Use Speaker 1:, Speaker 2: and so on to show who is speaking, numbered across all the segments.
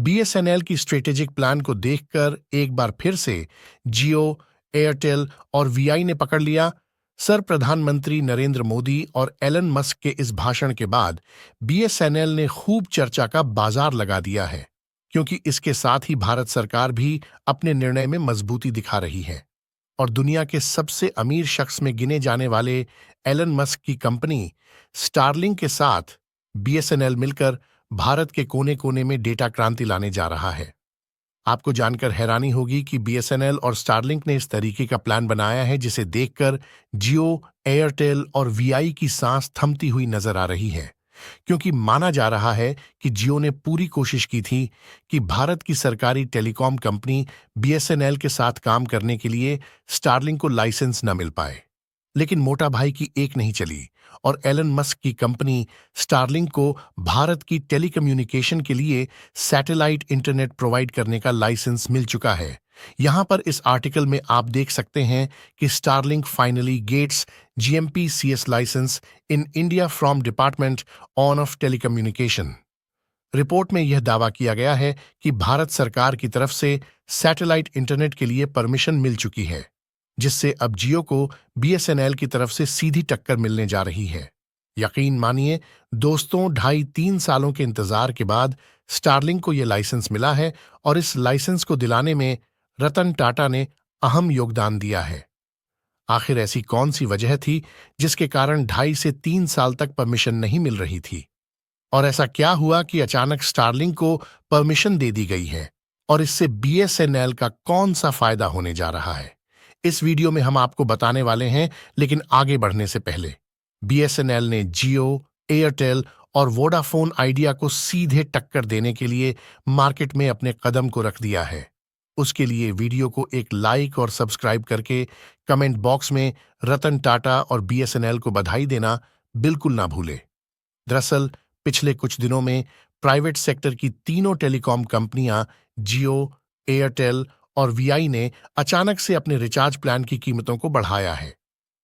Speaker 1: BSNL की strategic plan को देखकर एक बार फिर से जियो, एयरटेल और वीआई ने पकड़ लिया। सर, प्रधानमंत्री नरेंद्र मोदी और एलन मस्क के इस भाषण के बाद बीएसएनएल ने खूब चर्चा का बाजार लगा दिया है, क्योंकि इसके साथ ही भारत सरकार भी अपने निर्णय में मजबूती दिखा रही है और दुनिया के सबसे अमीर शख्स में गिने जाने वाले एलन मस्क की कंपनी स्टारलिंक के साथ बीएसएनएल मिलकर भारत के कोने कोने में डेटा क्रांति लाने जा रहा है। आपको जानकर हैरानी होगी कि बीएसएनएल और स्टारलिंक ने इस तरीके का प्लान बनाया है जिसे देखकर जियो, एयरटेल और वीआई की सांस थमती हुई नजर आ रही है, क्योंकि माना जा रहा है कि जियो ने पूरी कोशिश की थी कि भारत की सरकारी टेलीकॉम कंपनी बीएसएनएल के साथ काम करने के लिए स्टारलिंक को लाइसेंस न मिल पाए। लेकिन मोटा भाई की एक नहीं चली और एलन मस्क की कंपनी स्टारलिंक को भारत की टेलीकम्युनिकेशन के लिए सैटेलाइट इंटरनेट प्रोवाइड करने का लाइसेंस मिल चुका है। यहां पर इस आर्टिकल में आप देख सकते हैं कि Starlink finally gets GMP CS licence in India from department of telecommunication. Report में यह दावा किया गया है कि भारत सरकार की तरफ से सैटेलाइट इंटरनेट के लिए परमिशन मिल चुकी है, जिससे अब जियो को बीएसएनएल की तरफ से सीधी टक्कर मिलने जा रही है। यकीन मानिए दोस्तों, 2.5-3 सालों के इंतजार के बाद स्टारलिंक को यह लाइसेंस मिला है और इस लाइसेंस को दिलाने में रतन टाटा ने अहम योगदान दिया है। आखिर ऐसी कौन सी वजह थी जिसके कारण 2.5 से 3 साल तक परमिशन नहीं मिल रही थी? और ऐसा क्या हुआ कि अचानक स्टारलिंक को परमिशन दे दी गई है और इससे बीएसएनएल का कौन सा फायदा होने जा रहा है? इस वीडियो में हम आपको बताने वाले हैं, लेकिन आगे बढ़ने से पहले बीएसएनएल ने जियो, एयरटेल और वोडाफोन आइडिया को सीधे टक्कर देने के लिए मार्केट में अपने कदम को रख दिया है। उसके लिए वीडियो को एक लाइक और सब्सक्राइब करके कमेंट बॉक्स में रतन टाटा और बीएसएनएल को बधाई देना बिल्कुल ना भूले। दरअसल पिछले कुछ दिनों में प्राइवेट सेक्टर की तीनों टेलीकॉम कंपनियां जियो, एयरटेल और वीआई ने अचानक से अपने रिचार्ज प्लान की कीमतों को बढ़ाया है।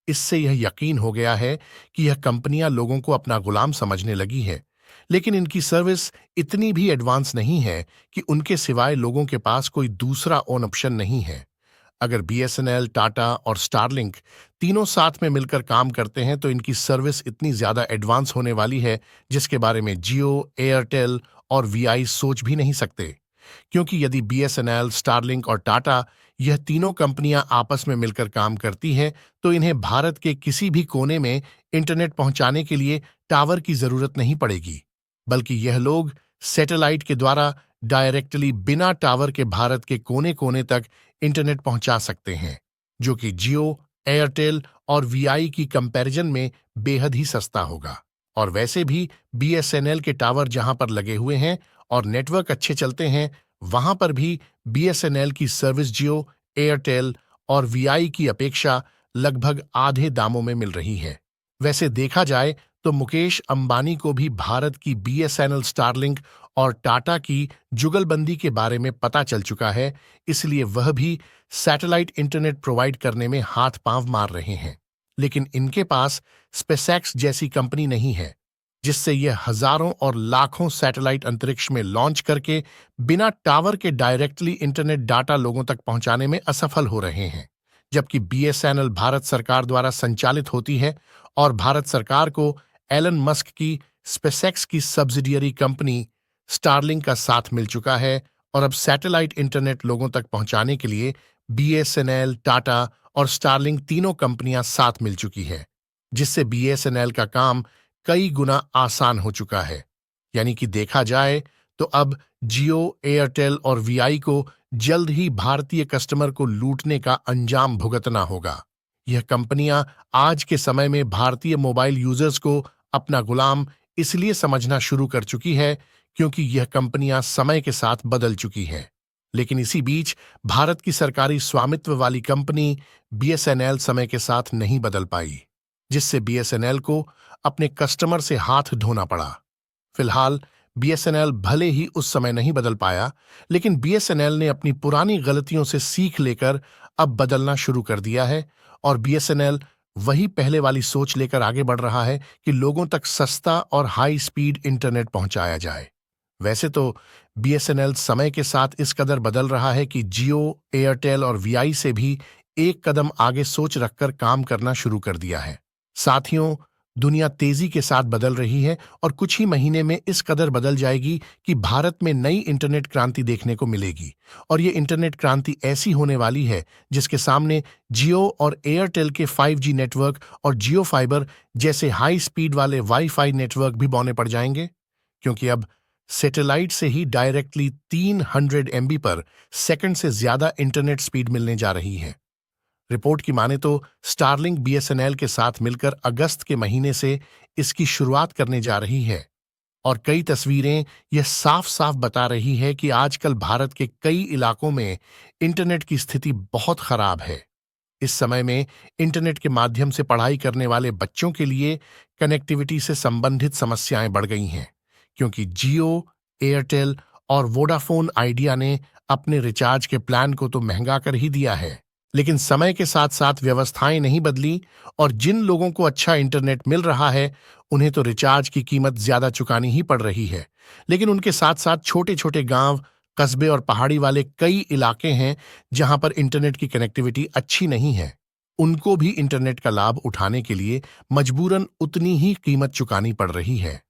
Speaker 1: इससे यह यकीन हो गया है कि यह कंपनियां लोगों को अपना गुलाम समझने लगी है, लेकिन इनकी सर्विस इतनी भी एडवांस नहीं है कि उनके सिवाय लोगों के पास कोई दूसरा ऑन ऑप्शन नहीं है। अगर बीएसएनएल, टाटा और स्टारलिंक तीनों साथ में मिलकर काम करते हैं तो इनकी सर्विस इतनी ज्यादा एडवांस होने वाली है जिसके बारे में जियो, एयरटेल और वीआई सोच भी नहीं सकते। क्योंकि यदि बीएसएनएल, स्टारलिंक और टाटा यह तीनों कंपनियां आपस में मिलकर काम करती हैं तो इन्हें भारत के किसी भी कोने में इंटरनेट पहुंचाने के लिए टावर की जरूरत नहीं पड़ेगी, बल्कि यह लोग सैटेलाइट के द्वारा डायरेक्टली बिना टावर के भारत के कोने कोने तक इंटरनेट पहुंचा सकते हैं, जो कि जियो, एयरटेल और वीआई की कंपैरिजन में बेहद ही सस्ता होगा। और वैसे भी बीएसएनएल के टावर जहां पर लगे हुए हैं और नेटवर्क अच्छे चलते हैं, वहां पर भी बीएसएनएल की सर्विस जियो, एयरटेल और वीआई की अपेक्षा लगभग आधे दामों में मिल रही है। वैसे देखा जाए तो मुकेश अंबानी को भी भारत की बीएसएनएल, स्टारलिंक और टाटा की जुगलबंदी के बारे में पता चल चुका है, इसलिए वह भी सैटेलाइट इंटरनेट प्रोवाइड करने में हाथ पांव मार रहे हैं। लेकिन इनके पास स्पेसएक्स जैसी कंपनी नहीं है, जिससे यह हजारों और लाखों सैटेलाइट अंतरिक्ष में लॉन्च करके बिना टावर के डायरेक्टली इंटरनेट डाटा लोगों तक पहुंचाने में असफल हो रहे हैं। जबकि बीएसएनएल भारत सरकार द्वारा संचालित होती है और भारत सरकार को एलन मस्क की स्पेसएक्स की सब्सिडियरी कंपनी स्टारलिंक का साथ मिल चुका है और अब सैटेलाइट इंटरनेट लोगों तक पहुंचाने के लिए बीएसएनएल, टाटा और स्टारलिंक तीनों कंपनियां साथ मिल चुकी है, जिससे बीएसएनएल का काम कई गुना आसान हो चुका है। यानी कि देखा जाए तो अब जियो, एयरटेल और वीआई को जल्द ही भारतीय कस्टमर को लूटने का अंजाम भुगतना होगा। यह कंपनियां आज के समय में भारतीय मोबाइल यूजर्स को अपना गुलाम इसलिए समझना शुरू कर चुकी है क्योंकि यह कंपनियां समय के साथ बदल चुकी हैं। लेकिन इसी बीच भारत की सरकारी स्वामित्व वाली कंपनी बीएसएनएल समय के साथ नहीं बदल पाई, जिससे बीएसएनएल को अपने कस्टमर से हाथ धोना पड़ा। फिलहाल बीएसएनएल भले ही उस समय नहीं बदल पाया, लेकिन बीएसएनएल ने अपनी पुरानी गलतियों से सीख लेकर अब बदलना शुरू कर दिया है और बीएसएनएल वही पहले वाली सोच लेकर आगे बढ़ रहा है कि लोगों तक सस्ता और हाई स्पीड इंटरनेट पहुंचाया जाए। वैसे तो बीएसएनएल समय के साथ इस कदर बदल रहा है कि जियो, एयरटेल और वीआई से भी एक कदम आगे सोच रखकर काम करना शुरू कर दिया है। साथियों, दुनिया तेजी के साथ बदल रही है और कुछ ही महीने में इस कदर बदल जाएगी कि भारत में नई इंटरनेट क्रांति देखने को मिलेगी। और ये इंटरनेट क्रांति ऐसी होने वाली है जिसके सामने जियो और एयरटेल के 5G नेटवर्क और जियो फाइबर जैसे हाई स्पीड वाले वाईफाई नेटवर्क भी बौने पड़ जाएंगे, क्योंकि अब सैटेलाइट से ही डायरेक्टली 300 MB पर सेकंड से ज्यादा इंटरनेट स्पीड मिलने जा रही है। रिपोर्ट की माने तो स्टारलिंक बीएसएनएल के साथ मिलकर अगस्त के महीने से इसकी शुरुआत करने जा रही है। और कई तस्वीरें यह साफ साफ बता रही है कि आजकल भारत के कई इलाकों में इंटरनेट की स्थिति बहुत खराब है। इस समय में इंटरनेट के माध्यम से पढ़ाई करने वाले बच्चों के लिए कनेक्टिविटी से संबंधित समस्याएं बढ़ गई हैं, क्योंकि जियो, एयरटेल और वोडाफोन आइडिया ने अपने रिचार्ज के प्लान को तो महंगा कर ही दिया है, लेकिन समय के साथ साथ व्यवस्थाएं नहीं बदली और जिन लोगों को अच्छा इंटरनेट मिल रहा है उन्हें तो रिचार्ज की कीमत ज्यादा चुकानी ही पड़ रही है। लेकिन उनके साथ साथ छोटे छोटे गांव, कस्बे और पहाड़ी वाले कई इलाके हैं जहां पर इंटरनेट की कनेक्टिविटी अच्छी नहीं है। उनको भी इंटरनेट का लाभ उठाने के लिए मजबूरन उतनी ही कीमत चुकानी पड़ रही है।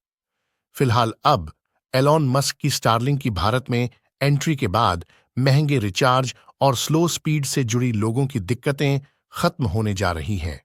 Speaker 1: फिलहाल अब एलॉन मस्क की स्टारलिंक की भारत में एंट्री के बाद महंगे रिचार्ज और स्लो स्पीड से जुड़ी लोगों की दिक्कतें खत्म होने जा रही हैं।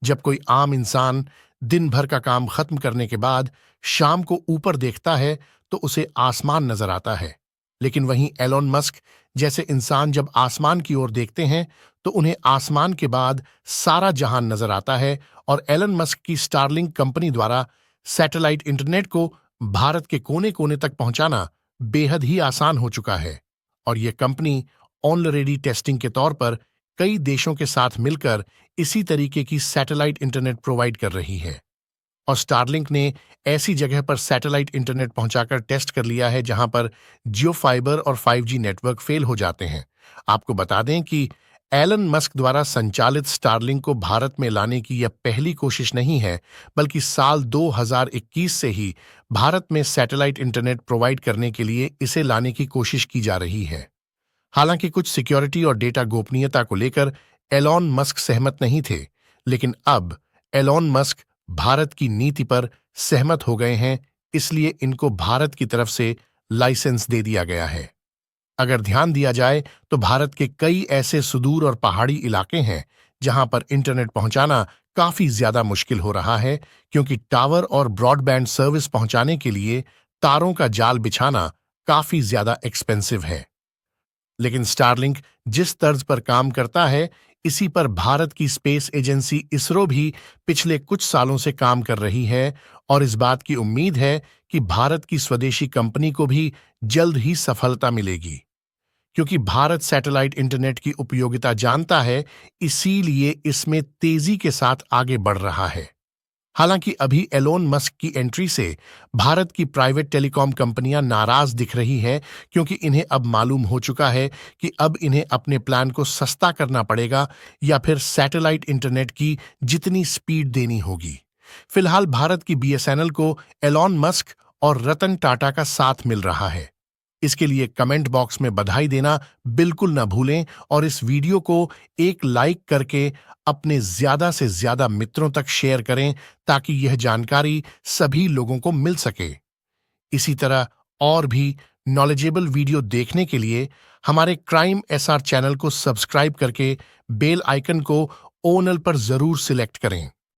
Speaker 1: जब कोई आम इंसान दिन भर का काम खत्म करने के बाद शाम को ऊपर देखता है तो उसे आसमान नजर आता है, लेकिन वहीं एलॉन मस्क जैसे इंसान जब आसमान की ओर देखते हैं तो उन्हें आसमान के बाद सारा जहान नजर आता है। और एलन मस्क की स्टारलिंक कंपनी द्वारा सैटेलाइट इंटरनेट को भारत के कोने कोने तक पहुंचाना बेहद ही आसान हो चुका है। और यह कंपनी ऑलरेडी टेस्टिंग के तौर पर कई देशों के साथ मिलकर इसी तरीके की सैटेलाइट इंटरनेट प्रोवाइड कर रही है। और स्टारलिंक ने ऐसी जगह पर सैटेलाइट इंटरनेट पहुंचाकर टेस्ट कर लिया है जहां पर जियो फाइबर और 5G नेटवर्क फेल हो जाते हैं। आपको बता दें कि एलन मस्क द्वारा संचालित स्टारलिंक को भारत में लाने की यह पहली कोशिश नहीं है, बल्कि साल 2021 से ही भारत में सैटेलाइट इंटरनेट प्रोवाइड करने के लिए इसे लाने की कोशिश की जा रही है। हालांकि कुछ सिक्योरिटी और डेटा गोपनीयता को लेकर एलॉन मस्क सहमत नहीं थे, लेकिन अब एलॉन मस्क भारत की नीति पर सहमत हो गए हैं, इसलिए इनको भारत की तरफ से लाइसेंस दे दिया गया है। अगर ध्यान दिया जाए तो भारत के कई ऐसे सुदूर और पहाड़ी इलाके हैं जहां पर इंटरनेट पहुंचाना काफी ज्यादा मुश्किल हो रहा है, क्योंकि टावर और ब्रॉडबैंड सर्विस पहुंचाने के लिए तारों का जाल बिछाना काफी ज्यादा एक्सपेंसिव है। लेकिन स्टारलिंक जिस तर्ज पर काम करता है, इसी पर भारत की स्पेस एजेंसी इसरो भी पिछले कुछ सालों से काम कर रही है और इस बात की उम्मीद है कि भारत की स्वदेशी कंपनी को भी जल्द ही सफलता मिलेगी। क्योंकि भारत सैटेलाइट इंटरनेट की उपयोगिता जानता है, इसीलिए इसमें तेजी के साथ आगे बढ़ रहा है। हालांकि अभी एलोन मस्क की एंट्री से भारत की प्राइवेट टेलीकॉम कंपनियां नाराज दिख रही हैं, क्योंकि इन्हें अब मालूम हो चुका है कि अब इन्हें अपने प्लान को सस्ता करना पड़ेगा या फिर सैटेलाइट इंटरनेट की जितनी स्पीड देनी होगी। फिलहाल भारत की बीएसएनएल को एलोन मस्क और रतन टाटा का साथ मिल रहा है। इसके लिए कमेंट बॉक्स में बधाई देना बिल्कुल न भूलें और इस वीडियो को एक लाइक करके अपने ज्यादा से ज्यादा मित्रों तक शेयर करें, ताकि यह जानकारी सभी लोगों को मिल सके। इसी तरह और भी नॉलेजेबल वीडियो देखने के लिए हमारे क्राइम एसआर चैनल को सब्सक्राइब करके बेल आइकन को ऑल पर जरूर सिलेक्ट करें।